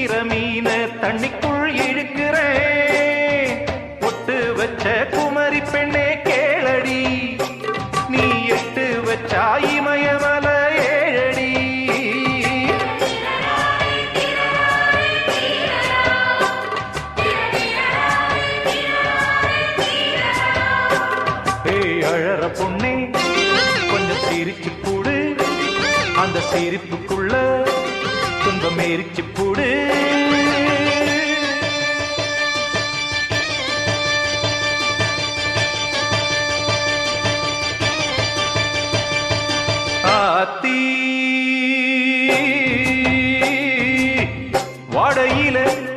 பிடிக்கிற மீன தண்ணிக்குள் இழுக்கிறேன். பொட்டு வச்ச குமரி பெண்ணே கேளடி, நீ எட்டு வச்சா இமயமல ஏழடி. ஏய் அழற பொண்ணே கொஞ்சம் சிரிச்சு கூடு, அந்த சிரிப்புக்குள்ள துன்பம் எரிச்சு போடு.